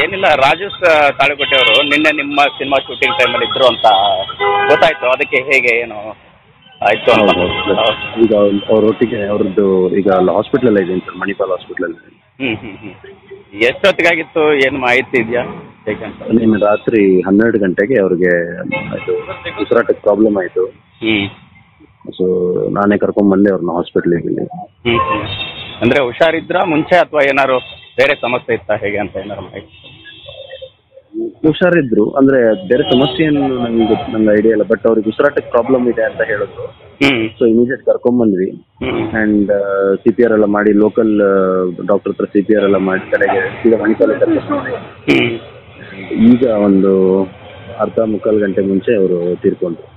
ಏನಿಲ್ಲ, ರಾಜೇಶ್ ತಾಳಿಕೋಟೆ ಅವರು ನಿನ್ನೆ ನಿಮ್ಮ ಸಿನಿಮಾ ಶೂಟಿಂಗ್ ಟೈಮಲ್ಲಿ ಇದ್ರು ಅಂತ ಗೊತ್ತಾಯ್ತು. ಅದಕ್ಕೆ ಹೇಗೆ ಏನು ಆಯ್ತು ಅಂತ. ಈಗ ಅವರೊಟ್ಟಿಗೆ ಅವ್ರದ್ದು ಈಗ ಹಾಸ್ಪಿಟ್ಲಲ್ಲಿ ಇದ್ದೀನಿ ಸರ್, ಮಣಿಪಾಲ್ ಹಾಸ್ಪಿಟ್ಲಲ್ಲಿ. ಎಷ್ಟೊತ್ತಿಗಾಗಿತ್ತು, ಏನು ಮಾಹಿತಿ ಇದೆಯಾ ಹೇಗಂತ? ನಿನ್ನೆ ರಾತ್ರಿ 12 ಗಂಟೆಗೆ ಅವ್ರಿಗೆ ಇದು ಉಸಿರಾಟಕ್ಕೆ ಪ್ರಾಬ್ಲಮ್ ಆಯಿತು. ಸೊ ನಾನೇ ಕರ್ಕೊಂಡ್ಬಂದೆ ಅವ್ರನ್ನ ಹಾಸ್ಪಿಟ್ಲಿಗೆ. ಅಂದರೆ ಹುಷಾರಿದ್ರಾ ಮುಂಚೆ ಅಥವಾ ಏನಾದ್ರು ಬೇರೆ ಸಮಸ್ಯೆ ಇತ್ತಾ ಹೇಗೆ ಅಂತ ಏನಾರು ಮಾಹಿತಿ? ಹುಷಾರಿದ್ರು, ಅಂದ್ರೆ ಬೇರೆ ಸಮಸ್ಯೆ ಏನು ನಂಗೆ ಐಡಿಯಾ ಇಲ್ಲ, ಬಟ್ ಅವ್ರಿಗೆ ಉಸಿರಾಟಕ್ಕೆ ಪ್ರಾಬ್ಲಮ್ ಇದೆ ಅಂತ ಹೇಳಿದ್ರು. ಸೊ ಇಮಿಡಿಯೇಟ್ ಕರ್ಕೊಂಡ್ಬಂದ್ವಿ. ಅಂಡ್ CPR ಎಲ್ಲ ಮಾಡಿ, ಲೋಕಲ್ ಡಾಕ್ಟರ್ ಹತ್ರ CPR ಎಲ್ಲ ಮಾಡಿ ಕಡೆಗೆ ಸೀದಾ ಮಣಿಪಾಲಿಗೆ ಕರ್ಕೊಂಡ್ಬಂದ್ವಿ. ಈಗ ಒಂದು ಅರ್ಧ ಮುಕ್ಕಾಲು ಗಂಟೆ ಮುಂಚೆ ಅವರು ತೀರ್ಕೊಂಡ್ರು.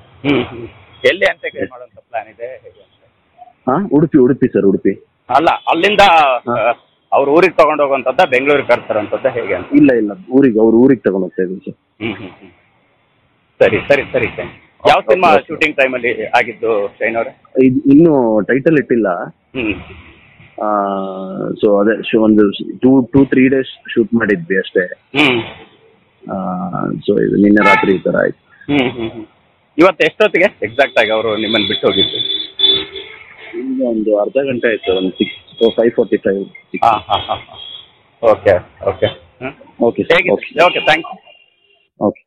ಎಲ್ಲಿ ಅಂತ ಮಾಡುವಂತ ಪ್ಲಾನ್ ಇದೆ ಹೇಗೆ? ಉಡುಪಿ ಸರ್, ಉಡುಪಿ. ಅಲ್ಲ, ಅಲ್ಲಿಂದ ಅವ್ರ ಊರಿಗೆ ತಗೊಂಡು ಹೋಗುವಂಥದ್ದ, ಬೆಂಗಳೂರಿಗೆ ಕರ್ತಾರಂಥದ್ದ ಹೇಗೆ ಅಂತ? ಇಲ್ಲ, ಅವ್ರ ಊರಿಗೆ ತಗೊಂಡು ಹೋಗ್ತಾ ಇದ್ದೀವಿ ಸರ್. ಸರಿ ಸರಿ ಸರಿ ಸರಿ. ಯಾವ ಸಿನಿಮಾ ಶೂಟಿಂಗ್ ಟೈಮಲ್ಲಿ ಆಗಿದ್ದು ಶೈನ್ ಅವರೇ? ಇನ್ನೂ ಟೈಟಲ್ ಇಟ್ಟಿಲ್ಲ. ಸೊ ಅದೇ ಒಂದು 2-3 ಡೇಸ್ ಶೂಟ್ ಮಾಡಿದ್ವಿ ಅಷ್ಟೇ. ಸೊ ಇದು ನಿನ್ನೆ ರಾತ್ರಿ ಈ ಥರ ಆಯ್ತು. ಇವತ್ತು ಎಷ್ಟೊತ್ತಿಗೆ ಎಕ್ಸಾಕ್ಟ್ ಆಗಿ ಅವರು ನಿಮ್ಮನ್ನು ಬಿಟ್ಟು ಹೋಗಿದ್ದು? ಈಗ ಒಂದು ಅರ್ಧ ಗಂಟೆ ಆಯ್ತು, ಒಂದು 5:45. ಓಕೆ ಓಕೆ ಓಕೆ ಹೇಗೆ? Okay, thanks. ಓಕೆ.